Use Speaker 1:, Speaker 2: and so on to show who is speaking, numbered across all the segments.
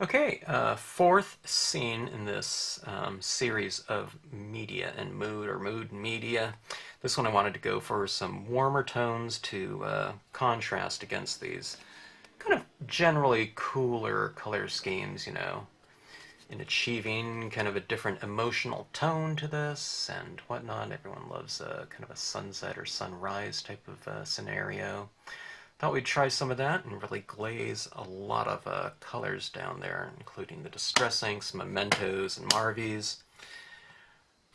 Speaker 1: Okay, fourth scene in this series of media and mood, or mood and media. This one I wanted to go for some warmer tones to contrast against these kind of generally cooler color schemes, in achieving kind of a different emotional tone to this and whatnot. Everyone loves kind of a sunset or sunrise type of scenario. Thought we'd try some of that and really glaze a lot of colors down there, including the distress inks, Mementos, and Marvies,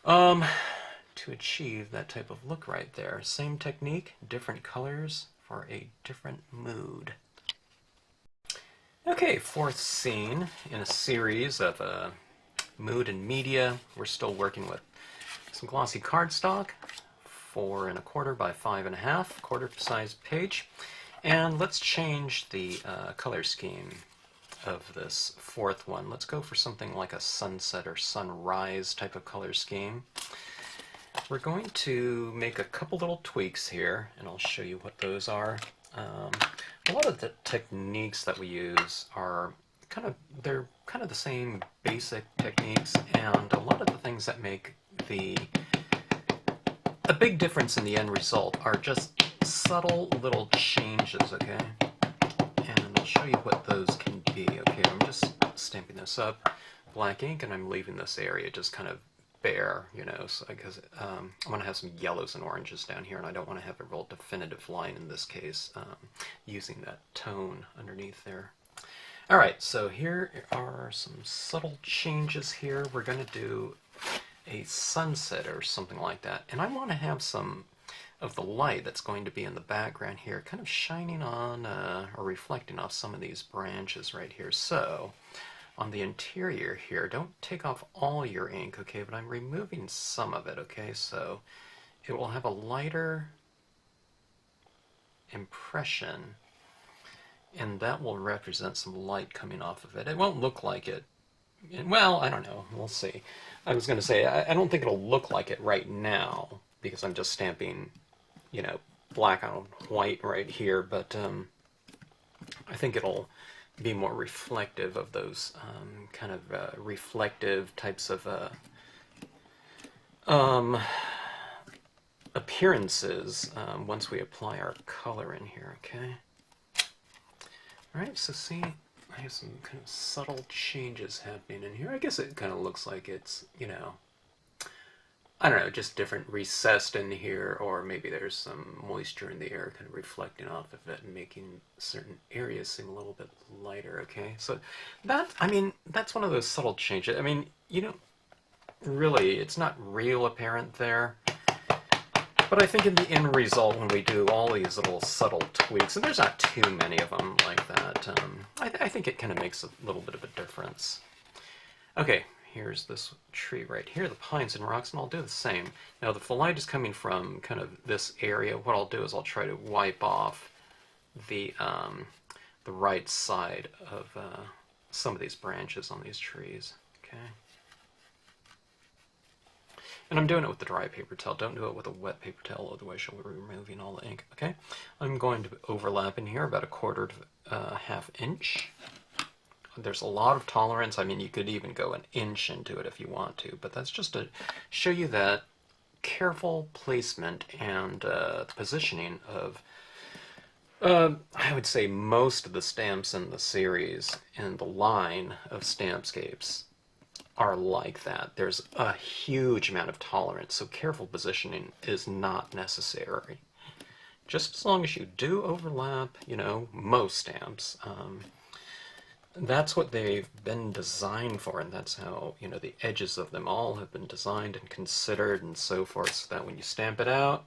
Speaker 1: to achieve that type of look right there. Same technique, different colors for a different mood. Okay, fourth scene in a series of mood and media. We're still working with some glossy cardstock, 4¼ by 5½, quarter size page. And let's change the color scheme of this fourth one. Let's go for something like a sunset or sunrise type of color scheme. We're going to make a couple little tweaks here, and I'll show you what those are. A lot of the techniques that we use are they're kind of the same basic techniques, and a lot of the things that make a big difference in the end result are just subtle little changes, okay? And I'll show you what those can be. Okay, I'm just stamping this up, black ink, and I'm leaving this area just kind of bare, so because I'm going to have some yellows and oranges down here, and I don't want to have a real definitive line in this case, using that tone underneath there. Alright, so here are some subtle changes here. We're going to do a sunset or something like that, and I want to have some of the light that's going to be in the background here kind of shining on or reflecting off some of these branches right here. So on the interior here, don't take off all your ink, okay, but I'm removing some of it, okay, so it will have a lighter impression, and that will represent some light coming off of it. It won't look like it. Well, I don't know. We'll see. I was going to say, I don't think it'll look like it right now, because I'm just stamping, black on white right here, but I think it'll be more reflective of those kind of reflective types of appearances once we apply our color in here, okay? Alright, so see, I have some kind of subtle changes happening in here. I guess it kind of looks like it's, I don't know, just different recessed in here, or maybe there's some moisture in the air kind of reflecting off of it and making certain areas seem a little bit lighter, okay? So that's one of those subtle changes. I mean, really, it's not real apparent there, but I think in the end result, when we do all these little subtle tweaks, and there's not too many of them like that, I think it kind of makes a little bit of a difference. Okay, here's this tree right here, the pines and rocks, and I'll do the same. Now, if the light is coming from kind of this area, what I'll do is I'll try to wipe off the right side of some of these branches on these trees, okay? And I'm doing it with the dry paper towel. Don't do it with a wet paper towel, otherwise you'll be removing all the ink, okay? I'm going to overlap in here about 1/4 inch. There's a lot of tolerance. I mean, you could even go an inch into it if you want to, but that's just to show you that careful placement and positioning of, I would say, most of the stamps in the series in the line of Stampscapes are like that. There's a huge amount of tolerance, so careful positioning is not necessary. Just as long as you do overlap, most stamps. That's what they've been designed for, and that's how, the edges of them all have been designed and considered and so forth, so that when you stamp it out,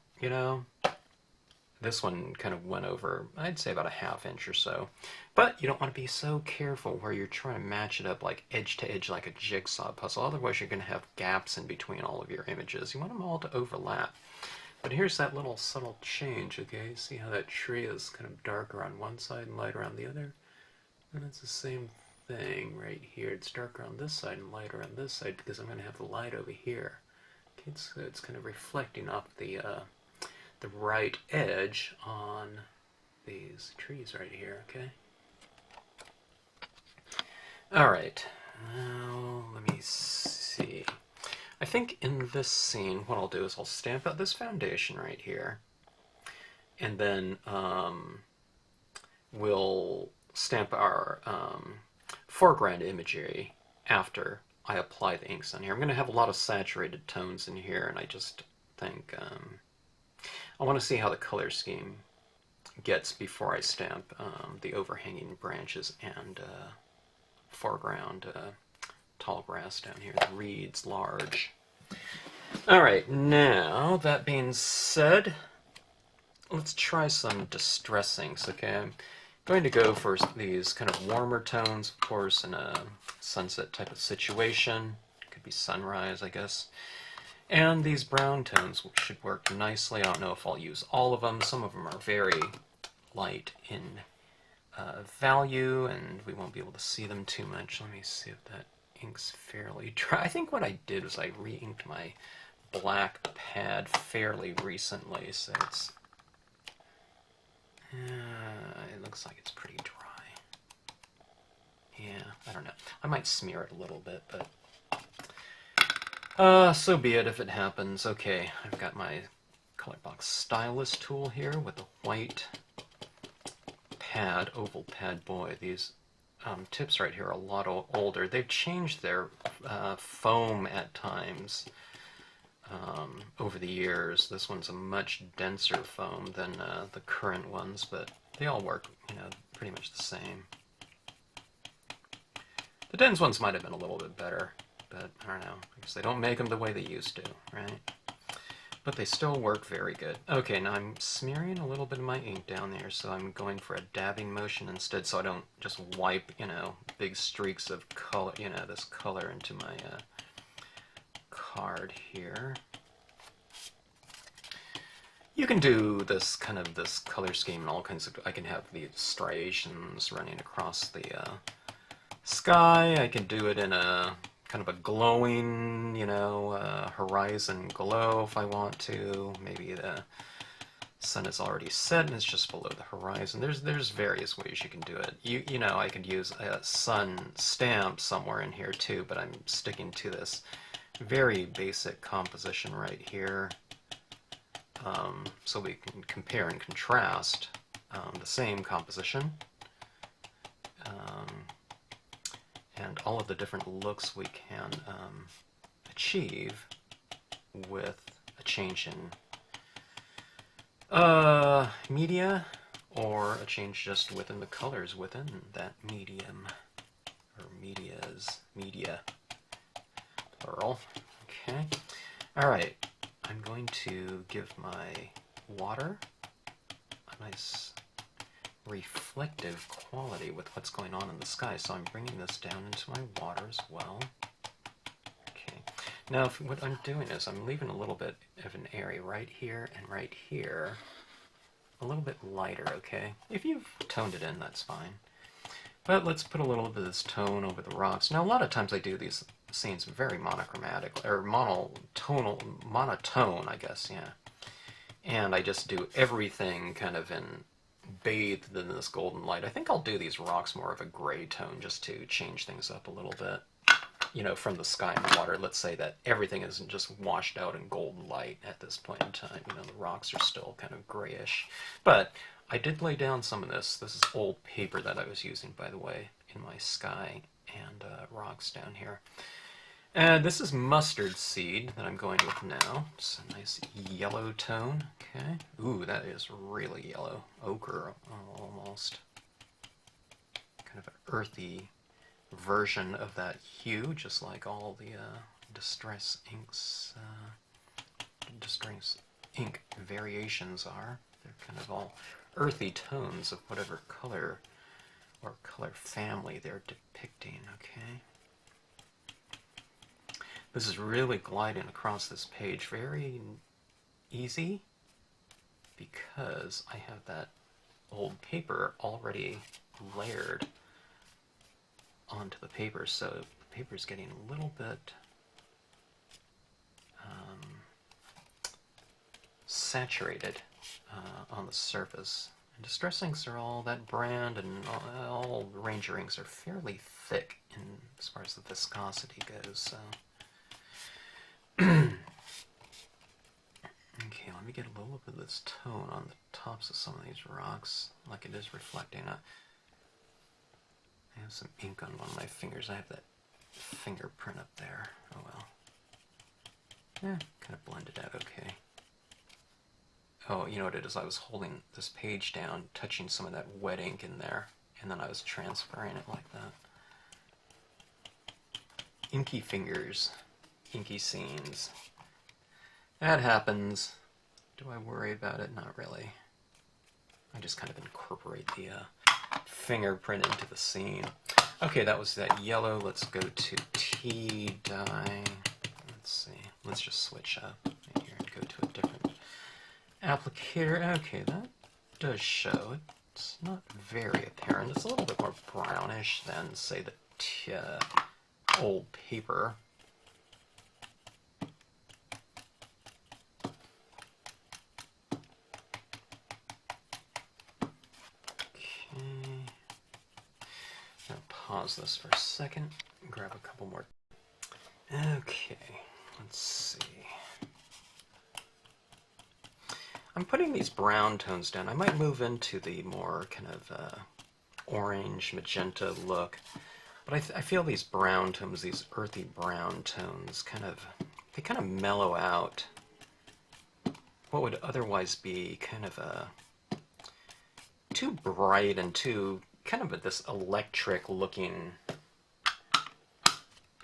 Speaker 1: this one kind of went over, I'd say about 1/2 inch or so. But you don't want to be so careful where you're trying to match it up like edge to edge like a jigsaw puzzle. Otherwise you're going to have gaps in between all of your images. You want them all to overlap. But here's that little subtle change, okay? See how that tree is kind of darker on one side and lighter on the other? And it's the same thing right here. It's darker on this side and lighter on this side because I'm going to have the light over here. Okay, so it's kind of reflecting off the right edge on these trees right here, okay? Alright, now let me see. I think in this scene, what I'll do is I'll stamp out this foundation right here, and then we'll stamp our foreground imagery after I apply the inks on here. I'm going to have a lot of saturated tones in here, and I just think I want to see how the color scheme gets before I stamp the overhanging branches and foreground tall grass down here, the reeds large. Alright, now that being said, let's try some distress inks, okay? I'm going to go for these kind of warmer tones, of course, in a sunset type of situation. Could be sunrise, I guess. And these brown tones should work nicely. I don't know if I'll use all of them. Some of them are very light in value, and we won't be able to see them too much. Let me see if that ink's fairly dry. I think what I did was I re-inked my black pad fairly recently, so it's it looks like it's pretty dry. Yeah, I don't know. I might smear it a little bit, but so be it if it happens. Okay, I've got my color box stylus tool here with the white pad, oval pad. Boy, these tips right here are a lot older. They've changed their foam at times over the years. This one's a much denser foam than the current ones, but they all work, you know, pretty much the same. The dense ones might have been a little bit better, but I don't know. I guess they don't make them the way they used to, right? But they still work very good. Okay, now I'm smearing a little bit of my ink down there, so I'm going for a dabbing motion instead, so I don't just wipe, you know, big streaks of color, you know, this color into my card here. You can do this kind of this color scheme and all kinds of. I can have the striations running across the sky. I can do it in a kind of a glowing, you know, horizon glow if I want to. Maybe the sun is already set and it's just below the horizon. There's various ways you can do it. You know, I could use a sun stamp somewhere in here too, but I'm sticking to this very basic composition right here. So we can compare and contrast the same composition and all of the different looks we can achieve with a change in media, or a change just within the colors within that medium, or media, plural. Okay, alright. I'm going to give my water a nice reflective quality with what's going on in the sky, so I'm bringing this down into my water as well. Okay. Now what I'm doing is I'm leaving a little bit of an area right here and right here, a little bit lighter, okay? If you've toned it in, that's fine. But let's put a little bit of this tone over the rocks. Now a lot of times I do these scenes very monochromatic, or monotone, I guess, yeah. And I just do everything kind of bathed in this golden light. I think I'll do these rocks more of a gray tone just to change things up a little bit. You know, from the sky and the water, let's say that everything isn't just washed out in golden light at this point in time. You know, the rocks are still kind of grayish. But I did lay down some of this. This is old paper that I was using, by the way, in my sky and rocks down here. And this is mustard seed that I'm going with now. It's a nice yellow tone. Okay. Ooh, that is really yellow. Ochre, almost. Kind of an earthy version of that hue, just like all the distress inks, distress ink variations are. They're kind of all earthy tones of whatever color or color family they're depicting, okay? This is really gliding across this page very easy because I have that old paper already layered onto the paper, so the paper is getting a little bit saturated on the surface. And distress inks are all that brand, and all Ranger inks are fairly thick in as the viscosity goes, so. Okay, let me get a little bit of this tone on the tops of some of these rocks, like it is reflecting. I have some ink on one of my fingers. I have that fingerprint up there. Oh well. Yeah, kind of blended out okay. Oh, you know what it is? I was holding this page down, touching some of that wet ink in there, and then I was transferring it like that. Inky fingers, inky scenes. That happens. Do I worry about it? Not really. I just kind of incorporate the fingerprint into the scene. Okay, that was that yellow. Let's go to tea dye. Let's see. Let's just switch up here and go to a different applicator. Okay, that does show. It's not very apparent. It's a little bit more brownish than, say, the old paper. Pause this for a second and grab a couple more. Okay, let's see. I'm putting these brown tones down. I might move into the more kind of orange, magenta look, but I feel these brown tones, these earthy brown tones, they kind of mellow out what would otherwise be kind of too bright and too kind of this electric looking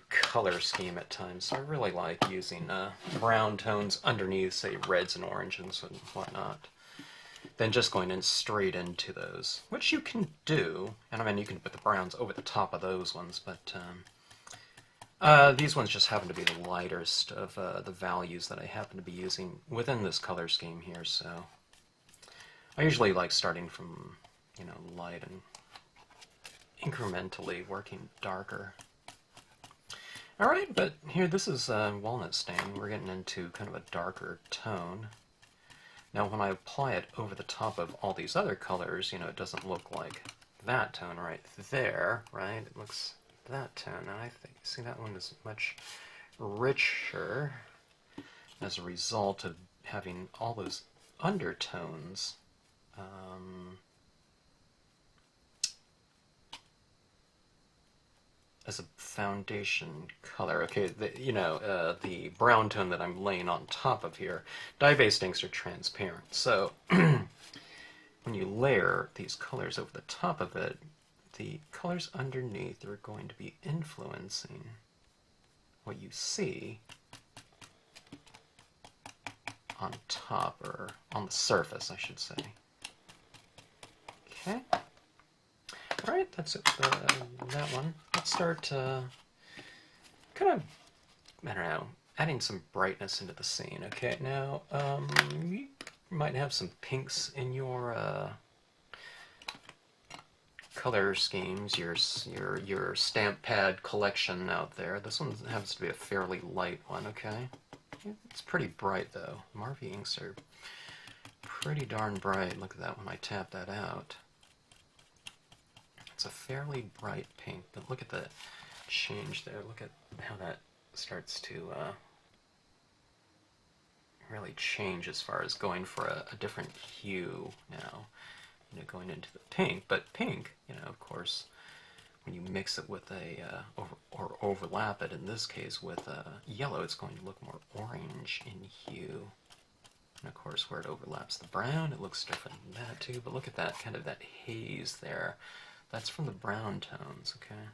Speaker 1: color scheme at times. So I really like using brown tones underneath, say, reds and oranges and whatnot, then just going in straight into those, which you can do. And I mean, you can put the browns over the top of those ones, but these ones just happen to be the lightest of the values that I happen to be using within this color scheme here. So I usually like starting from, you know, light and incrementally working darker. Alright, but here, this is Walnut stain. We're getting into kind of a darker tone. Now when I apply it over the top of all these other colors, you know, it doesn't look like that tone right there, right? It looks that tone, and I think, see, that one is much richer as a result of having all those undertones. As a foundation color. Okay, the brown tone that I'm laying on top of here, dye-based inks are transparent, so when you layer these colors over the top of it, the colors underneath are going to be influencing what you see on top, or on the surface, I should say. Okay. Alright, that's it for that one. Let's start kind of, I don't know, adding some brightness into the scene. Okay, now you might have some pinks in your color schemes, your stamp pad collection out there. This one happens to be a fairly light one, okay? It's pretty bright though. Marvy inks are pretty darn bright. Look at that when I tap that out. It's a fairly bright pink, but look at the change there. Look at how that starts to really change as far as going for a different hue now, you know, going into the pink. But pink, you know, of course, when you mix it with or overlap it, in this case, with yellow, it's going to look more orange in hue. And of course, where it overlaps the brown, it looks different than that too. But look at that, kind of that haze there. That's from the brown tones, okay?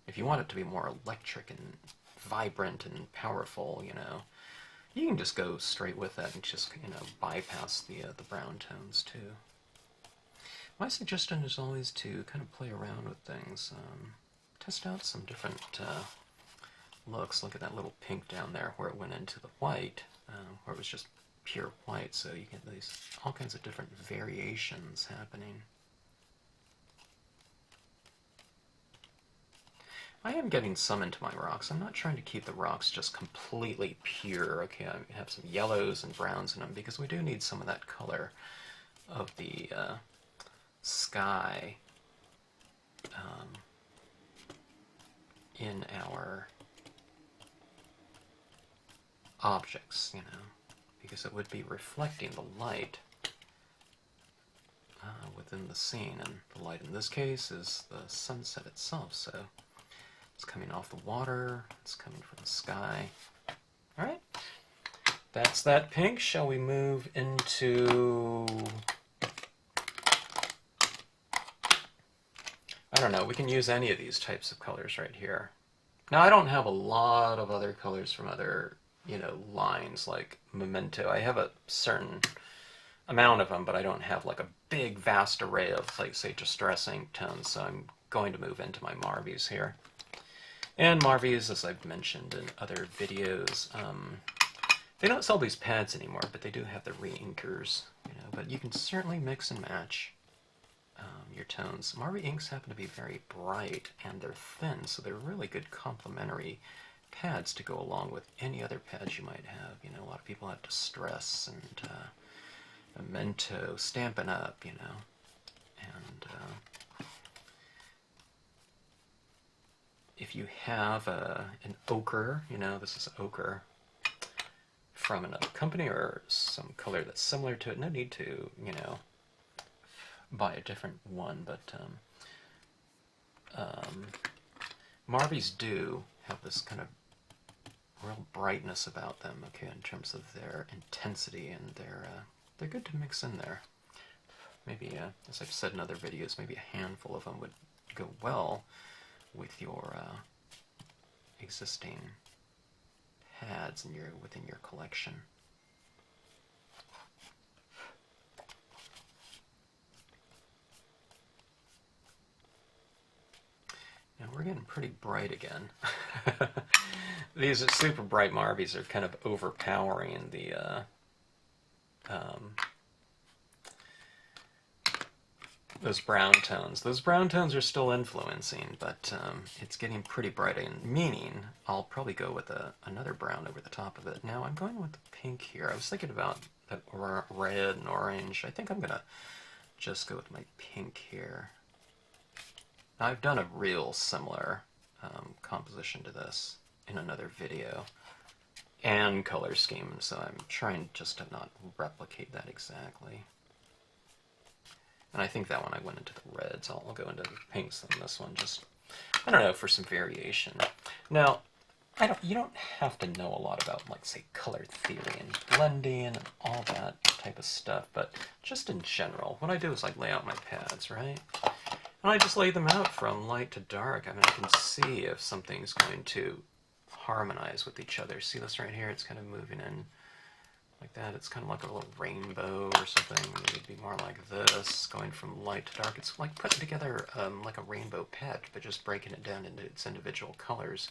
Speaker 1: If you want it to be more electric and vibrant and powerful, you know, you can just go straight with that and just, you know, bypass the brown tones too. My suggestion is always to kind of play around with things, test out some different looks. Look at that little pink down there where it went into the white, where it was just pure white, so you get these all kinds of different variations happening. I am getting some into my rocks. I'm not trying to keep the rocks just completely pure. Okay, I have some yellows and browns in them because we do need some of that color of the in our objects, you know, because it would be reflecting the light within the scene, and the light in this case is the sunset itself, so it's coming off the water, it's coming from the sky. Alright, that's that pink. Shall we move into... I don't know, we can use any of these types of colors right here. Now, I don't have a lot of other colors from other, you know, lines like Memento. I have a certain amount of them, but I don't have like a big, vast array of, like, say, distressing tones, so I'm going to move into my Marvies here. And Marvies, as I've mentioned in other videos, they don't sell these pads anymore, but they do have the re-inkers, you know, but you can certainly mix and match your tones. Marvy inks happen to be very bright, and they're thin, so they're really good complementary pads to go along with any other pads you might have. You know, a lot of people have Distress and Memento, Stampin' Up, you know, and if you have an ochre, you know, this is ochre from another company or some color that's similar to it, no need to, you know, buy a different one, but Marvies do have this kind of real brightness about them, okay, in terms of their intensity, and they're good to mix in there. Maybe, as I've said in other videos, maybe a handful of them would go well with your existing pads in within your collection. Now we're getting pretty bright again. These super bright Marvies are kind of overpowering the those brown tones. Those brown tones are still influencing, but it's getting pretty bright, and meaning I'll probably go with another brown over the top of it. Now I'm going with the pink here. I was thinking about that red and orange. I think I'm going to just go with my pink here. Now, I've done a real similar composition to this in another video and color scheme, so I'm trying just to not replicate that exactly. And I think that one I went into the reds. I'll go into the pinks on this one, just, I don't know, for some variation. Now, you don't have to know a lot about, like, say, color theory and blending and all that type of stuff, but just in general, what I do is I lay out my pads, right? And I just lay them out from light to dark. I mean, I can see if something's going to harmonize with each other. See this right here? It's kind of moving in like that. It's kind of like a little rainbow or something. It would be more like this, going from light to dark. It's like putting together like a rainbow pad, but just breaking it down into its individual colors.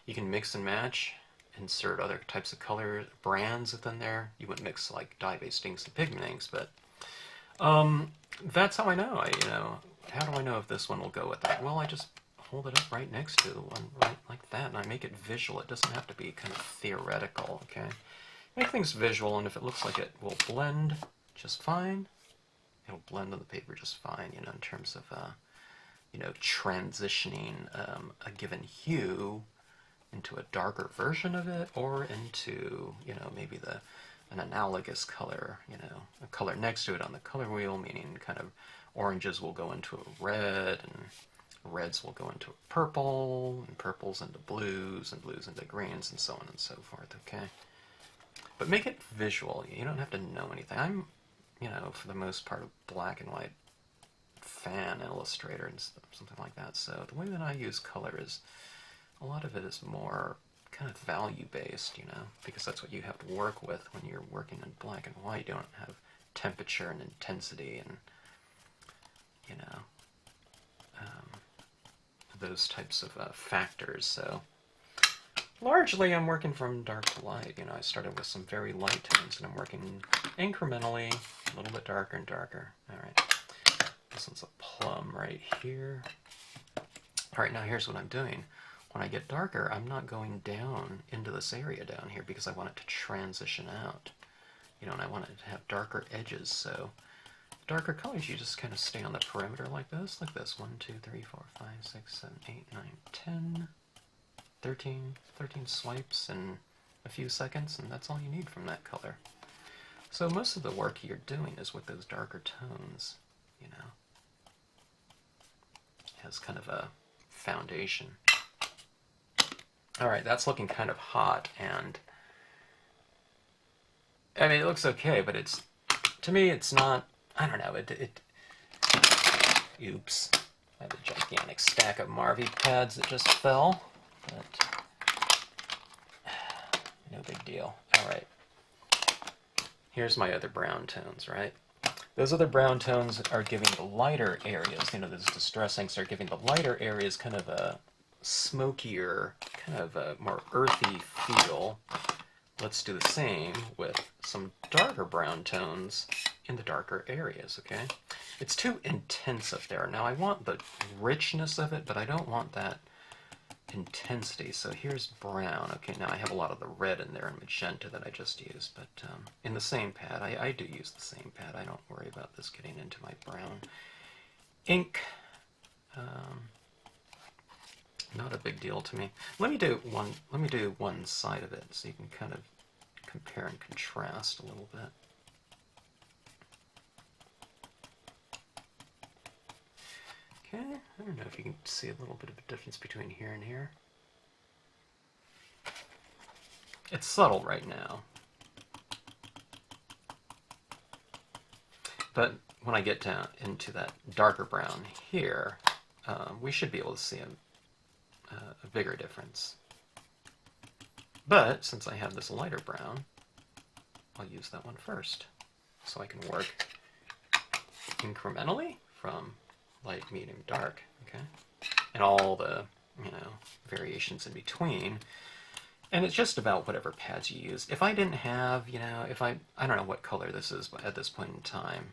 Speaker 1: You can mix and match, insert other types of color brands within there. You wouldn't mix like dye-based inks and pigment inks, but that's how I know. How do I know if this one will go with that? Well, I just hold it up right next to the one right like that, and I make it visual. It doesn't have to be kind of theoretical, okay? Make things visual, and if it looks like it will blend just fine, it'll blend on the paper just fine, you know, in terms of, you know, transitioning a given hue into a darker version of it, or into, you know, maybe an analogous color, you know, a color next to it on the color wheel, meaning kind of oranges will go into a red, and reds will go into a purple, and purples into blues, and blues into greens, and so on and so forth, okay? But make it visual. You don't have to know anything. I'm, you know, for the most part, a black and white fan illustrator and something like that, so the way that I use color is, a lot of it is more kind of value-based, you know, because that's what you have to work with when you're working in black and white. You don't have temperature and intensity and, you know, those types of factors. So largely I'm working from dark to light. You know, I started with some very light tones, and I'm working incrementally, a little bit darker and darker. All right, this one's a plum right here. All right, now here's what I'm doing. When I get darker, I'm not going down into this area down here because I want it to transition out. You know, and I want it to have darker edges, so darker colors, you just kind of stay on the perimeter like this, 1, 2, 3, 4, 5, 6, 7, 8, 9, 10. 13 swipes in a few seconds, and that's all you need from that color. So most of the work you're doing is with those darker tones, you know, as kind of a foundation. All right, that's looking kind of hot, and I mean, it looks okay, but it's, to me, it's not, I don't know, oops. I have a gigantic stack of Marvy pads that just fell, but no big deal. All right. Here's my other brown tones, right? Those other brown tones are giving the lighter areas, you know, those distress inks are giving the lighter areas kind of a smokier, kind of a more earthy feel. Let's do the same with some darker brown tones in the darker areas, okay? It's too intense up there. Now I want the richness of it, but I don't want that intensity. So here's brown. Okay, now I have a lot of the red in there and magenta that I just used, but in the same pad, I do use the same pad. I don't worry about this getting into my brown ink. Not a big deal to me. Let me do one side of it so you can kind of compare and contrast a little bit. Okay, I don't know if you can see a little bit of a difference between here and here. It's subtle right now. But when I get down into that darker brown here, we should be able to see a bigger difference. But since I have this lighter brown, I'll use that one first. So I can work incrementally from light, medium, dark, okay? And all the, you know, variations in between. And it's just about whatever pads you use. If I didn't have, you know, I don't know what color this is at this point in time.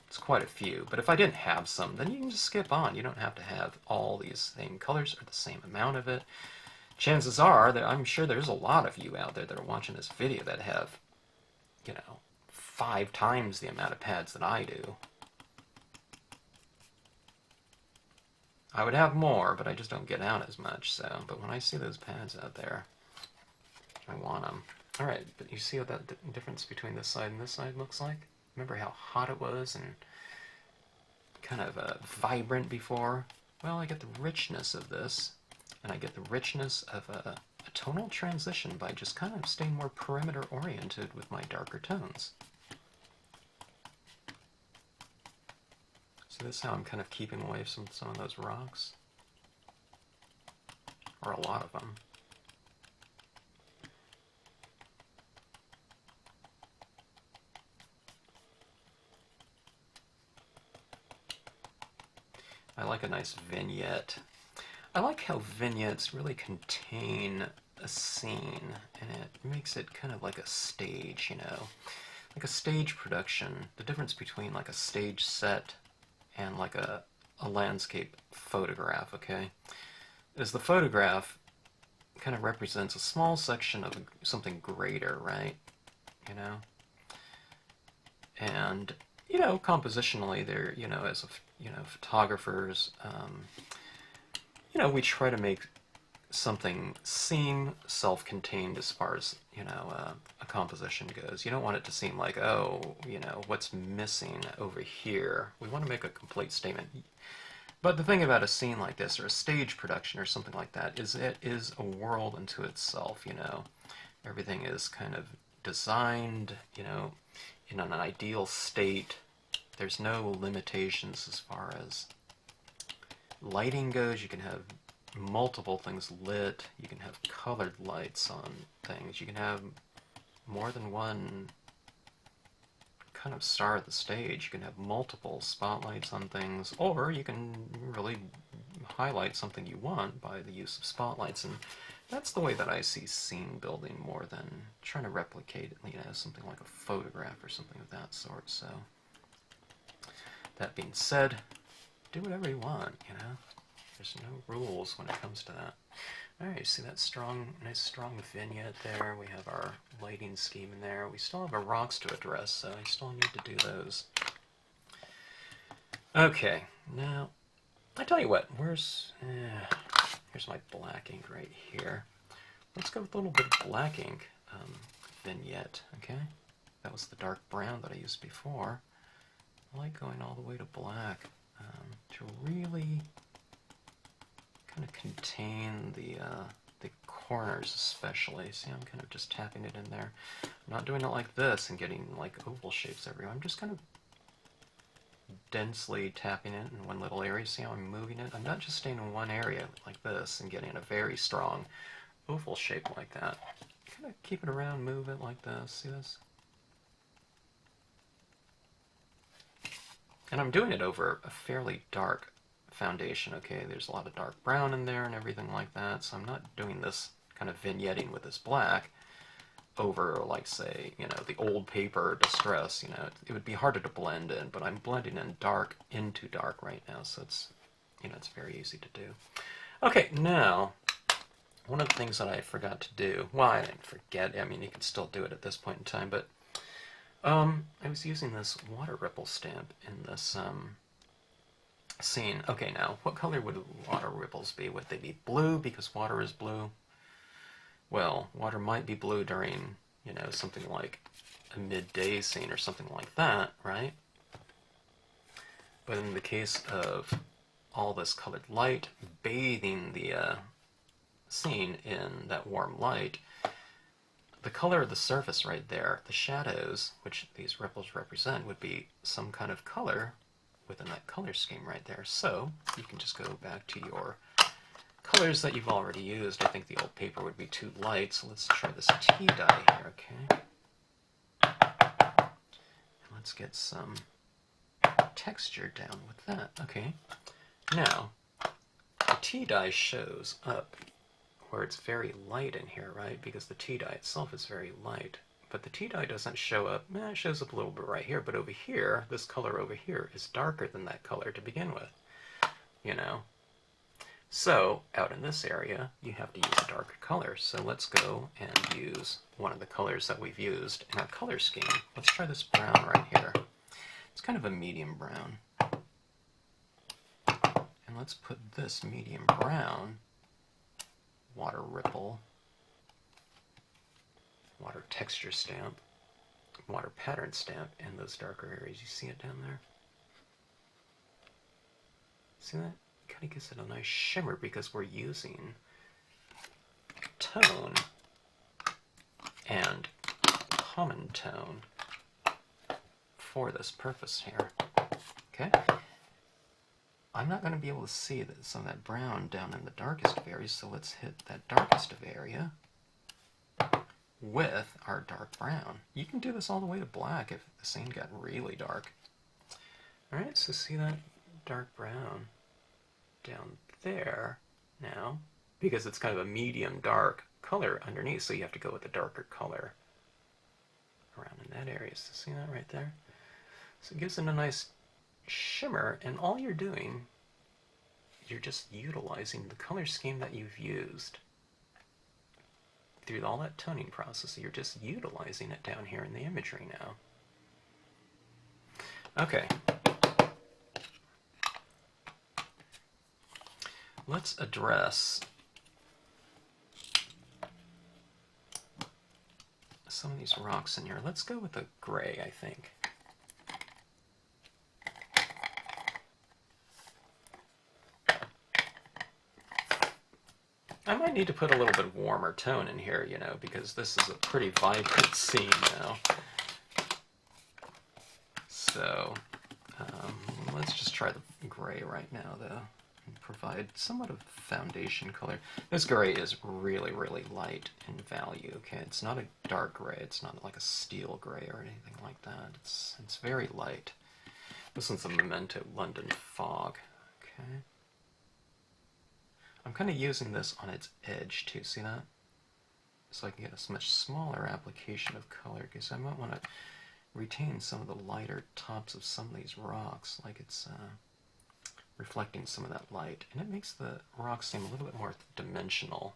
Speaker 1: It's quite a few, but if I didn't have some, then you can just skip on. You don't have to have all these same colors or the same amount of it. Chances are that I'm sure there's a lot of you out there that are watching this video that have, you know, 5 times the amount of pads that I do. I would have more, but I just don't get out as much, so, but when I see those pads out there, I want them. All right, but you see what that difference between this side and this side looks like? Remember how hot it was and kind of vibrant before? Well, I get the richness of this, and I get the richness of a tonal transition by just kind of staying more perimeter oriented with my darker tones. So this is how I'm kind of keeping away from some of those rocks, or a lot of them. I like a nice vignette. I like how vignettes really contain a scene, and it makes it kind of like a stage, you know, like a stage production. The difference between like a stage set and like a landscape photograph, okay, is the photograph kind of represents a small section of something greater, right, you know, and, you know, compositionally, they're, you know, as a, you know, photographers, you know, we try to make something seem self-contained as far as, you know, a composition goes. You don't want it to seem like, oh, you know, what's missing over here. We want to make a complete statement. But the thing about a scene like this, or a stage production or something like that, is it is a world unto itself, you know. Everything is kind of designed, you know, in an ideal state. There's no limitations as far as lighting goes. You can have multiple things lit. You can have colored lights on things. You can have more than one kind of star at the stage. You can have multiple spotlights on things, or you can really highlight something you want by the use of spotlights. And that's the way that I see scene building more than trying to replicate, you know, something like a photograph or something of that sort. So that being said, do whatever you want, you know. There's no rules when it comes to that. Alright, see that nice strong vignette there. We have our lighting scheme in there. We still have our rocks to address, so I still need to do those. Okay, now, I tell you what, Here's my black ink right here. Let's go with a little bit of black ink vignette, okay? That was the dark brown that I used before. I like going all the way to black to really kind of contain the corners especially. See, I'm kind of just tapping it in there. I'm not doing it like this and getting like oval shapes everywhere. I'm just kind of densely tapping it in one little area. See how I'm moving it? I'm not just staying in one area like this and getting a very strong oval shape like that. Kind of keep it around, move it like this. See this? And I'm doing it over a fairly dark foundation, okay? There's a lot of dark brown in there and everything like that, so I'm not doing this kind of vignetting with this black over, like, say, you know, the old paper distress, you know. It would be harder to blend in, but I'm blending in dark into dark right now, so it's, you know, it's very easy to do. Okay, now, one of the things that I forgot to do, well, I didn't forget, I mean, you can still do it at this point in time, but I was using this water ripple stamp in this scene. Okay, now, what color would water ripples be? Would they be blue because water is blue? Well, water might be blue during, you know, something like a midday scene or something like that, right? But in the case of all this colored light bathing the scene in that warm light, the color of the surface right there, the shadows, which these ripples represent, would be some kind of color within that color scheme right there. So you can just go back to your colors that you've already used. I think the old paper would be too light, so let's try this tea dye here, okay? And let's get some texture down with that, okay? Now, the tea dye shows up where it's very light in here, right? Because the tea dye itself is very light. But the tea dye doesn't show up, it shows up a little bit right here, but over here, this color over here is darker than that color to begin with, you know? So, out in this area, you have to use a darker color. So let's go and use one of the colors that we've used in our color scheme. Let's try this brown right here. It's kind of a medium brown. And let's put this medium brown water ripple, water texture stamp, water pattern stamp in those darker areas. You see it down there? See that? It kind of gives it a nice shimmer because we're using tone and common tone for this purpose here. Okay? I'm not going to be able to see some of that brown down in the darkest of areas, so let's hit that darkest of area with our dark brown. You can do this all the way to black if the scene got really dark. Alright, so see that dark brown down there now, because it's kind of a medium dark color underneath, so you have to go with a darker color around in that area. So see that right there? So it gives it a nice shimmer, and all you're doing, you're just utilizing the color scheme that you've used through all that toning process. You're just utilizing it down here in the imagery now. Okay. Let's address some of these rocks in here. Let's go with a gray, I think. I might need to put a little bit of warmer tone in here, you know, because this is a pretty vibrant scene now. So, let's just try the gray right now, though, and provide somewhat of foundation color. This gray is really, really light in value, okay? It's not a dark gray. It's not like a steel gray or anything like that. It's very light. This one's a Memento London Fog, okay? I'm kind of using this on its edge too, see that? So I can get a much smaller application of color, because I might want to retain some of the lighter tops of some of these rocks, like it's reflecting some of that light. And it makes the rocks seem a little bit more dimensional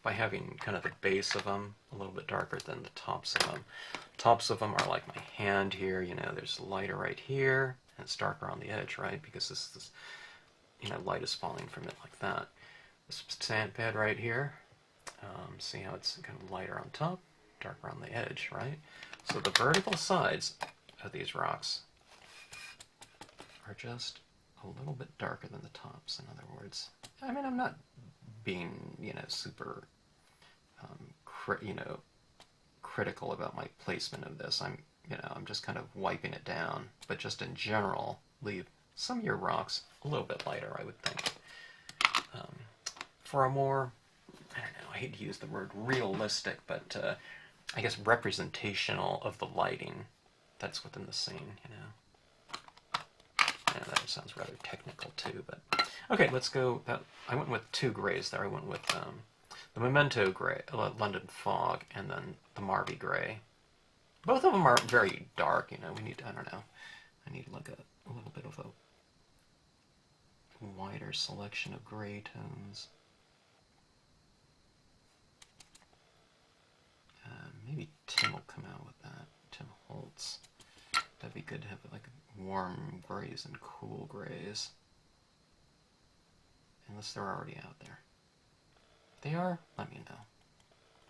Speaker 1: by having kind of the base of them a little bit darker than the tops of them. Tops of them are like my hand here, you know, there's lighter right here, and it's darker on the edge, right? Because this you know, light is falling from it like that. this sand bed right here. See how it's kind of lighter on top, darker on the edge, right? So the vertical sides of these rocks are just a little bit darker than the tops, in other words. I mean, I'm not being, super, critical about my placement of this. I'm just kind of wiping it down, but just in general, leave some of your rocks a little bit lighter, I would think. For a more, I don't know, I hate to use the word realistic, but I guess representational of the lighting that's within the scene, I know that sounds rather technical too, but okay, let's go. I went with two grays there. I went with the Memento gray, London fog, and then the Marvy gray. Both of them are very dark. We need, I don't know, I need like a little bit of a wider selection of gray tones. Maybe Tim will come out with that. Tim Holtz. That'd be good to have like warm grays and cool grays. Unless they're already out there. If they are, let me know.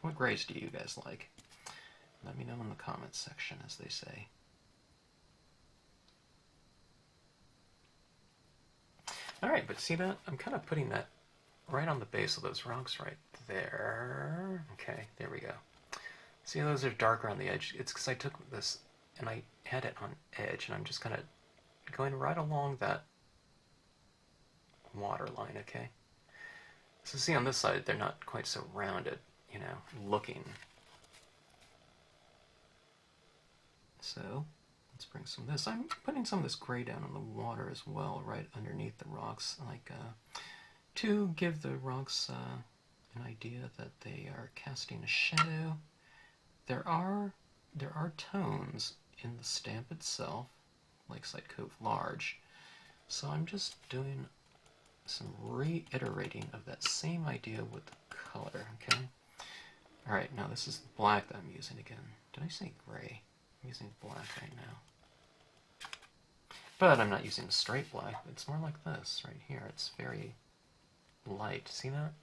Speaker 1: What grays do you guys like? Let me know in the comments section, as they say. Alright, but see that? I'm kind of putting that right on the base of those rocks right there. Okay, there we go. See, those are darker on the edge. It's because I took this and I had it on edge, and I'm just kind of going right along that water line, okay? So see, on this side, they're not quite so rounded, looking. So, let's bring some of this. I'm putting some of this gray down on the water as well, right underneath the rocks, like to give the rocks an idea that they are casting a shadow. There are tones in the stamp itself, Lakeside Cove Lg. So I'm just doing some reiterating of that same idea with the color, okay? Alright, now this is the black that I'm using again. Did I say gray? I'm using black right now. But I'm not using a straight black. It's more like this right here. It's very light. See that?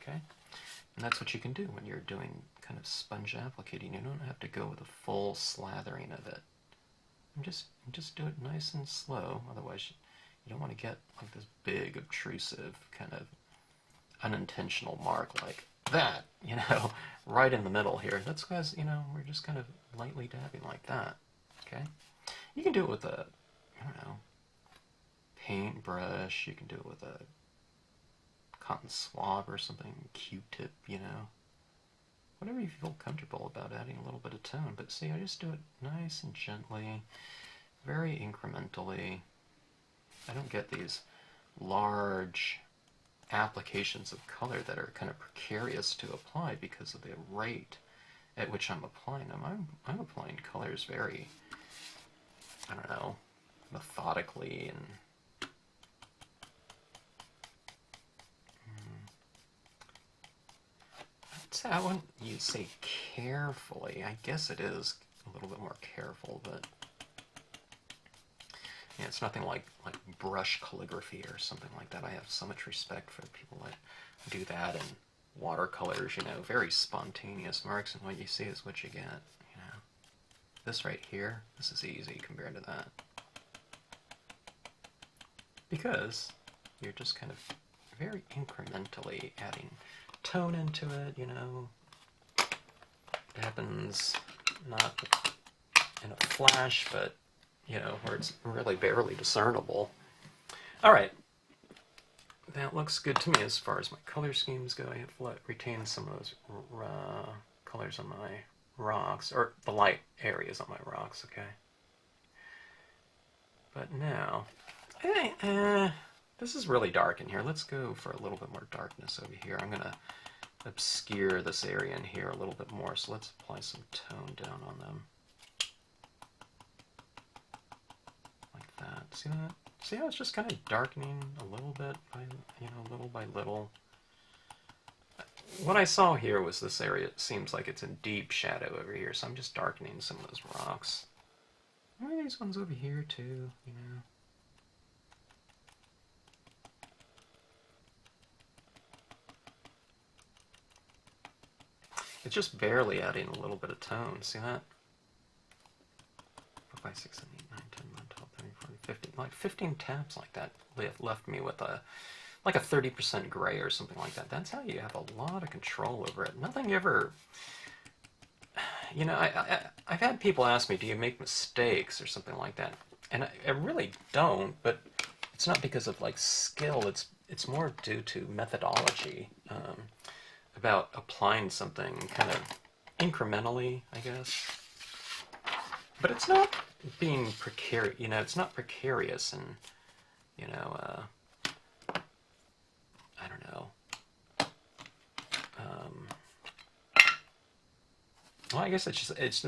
Speaker 1: Okay? And that's what you can do when you're doing kind of sponge applicating. You don't have to go with a full slathering of it. Just do it nice and slow. Otherwise, you don't want to get like this big, obtrusive, kind of unintentional mark like that, right in the middle here. That's because, we're just kind of lightly dabbing like that, okay? You can do it with a, I don't know, paintbrush. You can do it with a cotton swab or something, Q-tip, whatever you feel comfortable about adding a little bit of tone. But see, I just do it nice and gently, very incrementally. I don't get these large applications of color that are kind of precarious to apply because of the rate at which I'm applying them. I'm applying colors very, I don't know, methodically and I wouldn't you say carefully. I guess it is a little bit more careful, but yeah, it's nothing like brush calligraphy or something like that. I have so much respect for the people that do that, and watercolors, very spontaneous marks, and what you see is what you get, This right here, this is easy compared to that. Because you're just kind of very incrementally adding tone into it, It happens not in a flash, but, where it's really barely discernible. Alright. That looks good to me as far as my color schemes go. I have retained some of those colors on my rocks, or the light areas on my rocks, okay? But now, this is really dark in here. Let's go for a little bit more darkness over here. I'm going to obscure this area in here a little bit more, so let's apply some tone down on them. Like that. See that? See how it's just kind of darkening a little bit by, little by little. What I saw here was this area, it seems like it's in deep shadow over here, so I'm just darkening some of those rocks. Maybe these ones over here too, It's just barely adding a little bit of tone. See that? 4, 5, 6, 7, 8, 9, 10, 11, 12, 13, 14, 15. Like 15 taps like that left me with a like a 30% gray or something like that. That's how you have a lot of control over it. Nothing ever, you know, I've had people ask me, do you make mistakes or something like that? And I really don't, but it's not because of like skill. It's more due to methodology, about applying something kind of incrementally, I guess. But it's not being precarious, you know, it's not precarious and, you know, I don't know. Well, I guess it's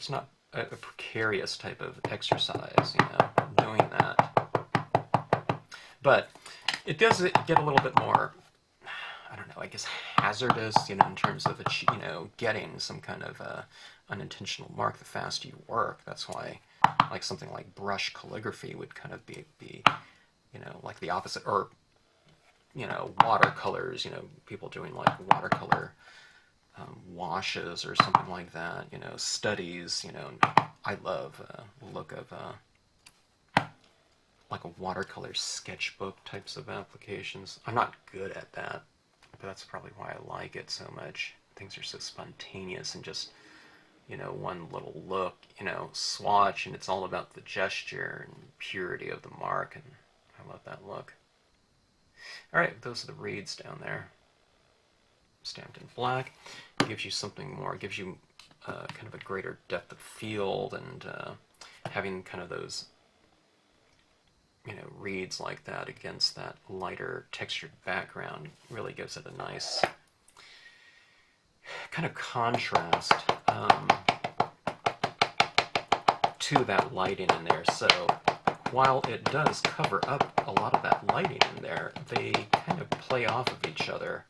Speaker 1: not a precarious type of exercise, you know, doing that. But it does get a little bit more, I don't know, I guess hazardous, you know, in terms of, you know, getting some kind of unintentional mark the faster you work. That's why, like, something like brush calligraphy would kind of be you know, like the opposite, or, you know, watercolors, you know, people doing like watercolor washes or something like that, you know, studies, you know. I love the look of like a watercolor sketchbook types of applications. I'm not good at that, but that's probably why I like it so much. Things are so spontaneous and just, you know, one little look, you know, swatch, and it's all about the gesture and purity of the mark, and I love that look. Alright, those are the reeds down there. Stamped in black. It gives you something more, it gives you kind of a greater depth of field, and having kind of those, you know, reeds like that against that lighter textured background really gives it a nice kind of contrast to that lighting in there. So while it does cover up a lot of that lighting in there, they kind of play off of each other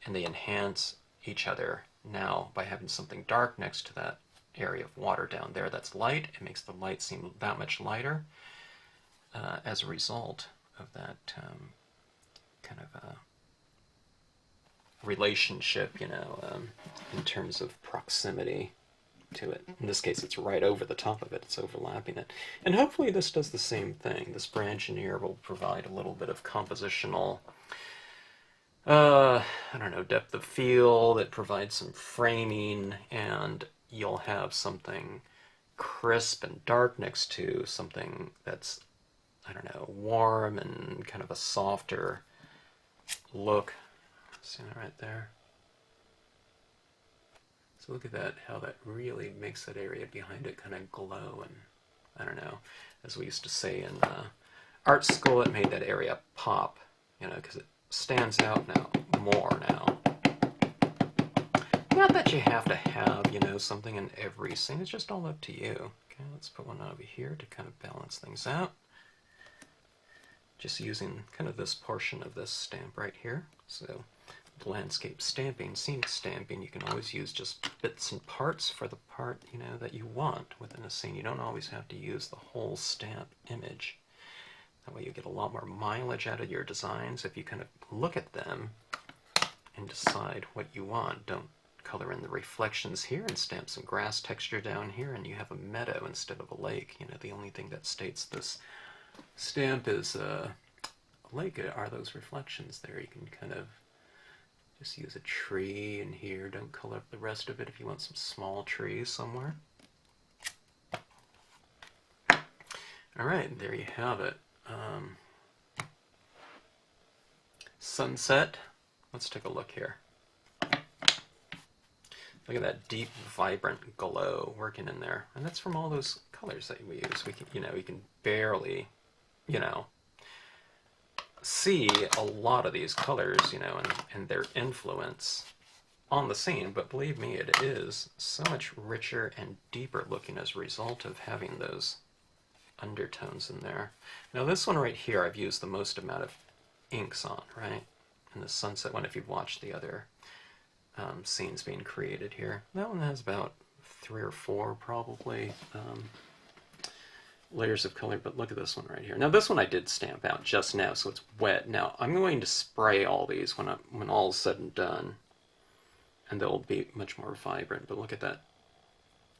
Speaker 1: and they enhance each other. Now, by having something dark next to that area of water down there that's light, it makes the light seem that much lighter as a result of that kind of relationship, you know, in terms of proximity to it. In this case, it's right over the top of it. It's overlapping it. And hopefully this does the same thing. This branch in here will provide a little bit of compositional, I don't know, depth of field. It provides some framing, and you'll have something crisp and dark next to something that's, I don't know, warm and kind of a softer look. See that right there? So look at that, how that really makes that area behind it kind of glow, and I don't know, as we used to say in art school, it made that area pop, you know, because it stands out now, more now. Not that you have to have, you know, something in every scene, it's just all up to you. Okay, let's put one over here to kind of balance things out. Just using kind of this portion of this stamp right here. So landscape stamping, scenic stamping, you can always use just bits and parts for the part, you know, that you want within a scene. You don't always have to use the whole stamp image. That way you get a lot more mileage out of your designs if you kind of look at them and decide what you want. Don't color in the reflections here and stamp some grass texture down here and you have a meadow instead of a lake. You know, the only thing that states this stamp is a lake are those reflections there. You can kind of just use a tree in here. Don't color up the rest of it if you want some small trees somewhere. Alright, there you have it. Sunset. Let's take a look here. Look at that deep, vibrant glow working in there. And that's from all those colors that we use. We can, you know, you can barely, you know, see a lot of these colors, you know, and their influence on the scene, but believe me, it is so much richer and deeper looking as a result of having those undertones in there. Now this one right here I've used the most amount of inks on, right? And the sunset one, if you've watched the other scenes being created here, that one has about 3 or 4 probably layers of color, but look at this one right here. Now this one I did stamp out just now, so it's wet. Now I'm going to spray all these when all's said and done. and they'll be much more vibrant. But look at that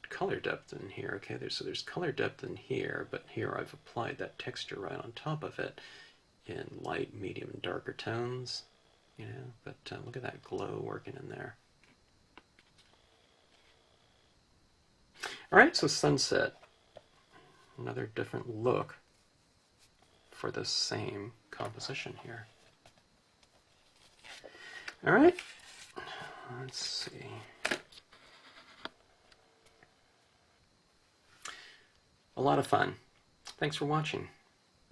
Speaker 1: color depth in here. Okay, there's color depth in here, but here I've applied that texture right on top of it in light, medium, and darker tones. You know, but look at that glow working in there. All right, so sunset. Another different look for the same composition here. All right, let's see. A lot of fun. Thanks for watching.